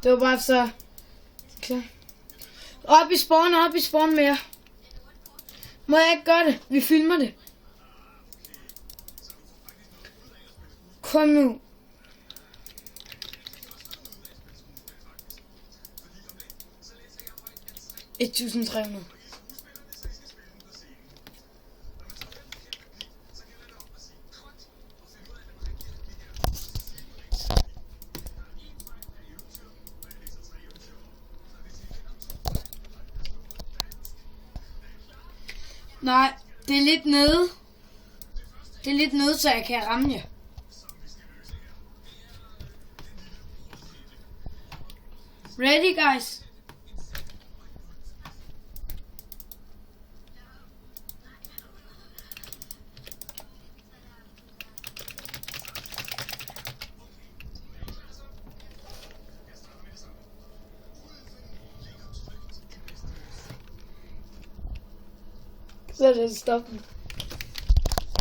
Det var bare så... Klar. Op i spawn mere. Må jeg ikke gøre det? Vi filmer det. Kom nu. $1.300. Nej, det er lidt nede. Det er lidt nede, så jeg kan ramme jer. Ready, guys? Så er det stoppen.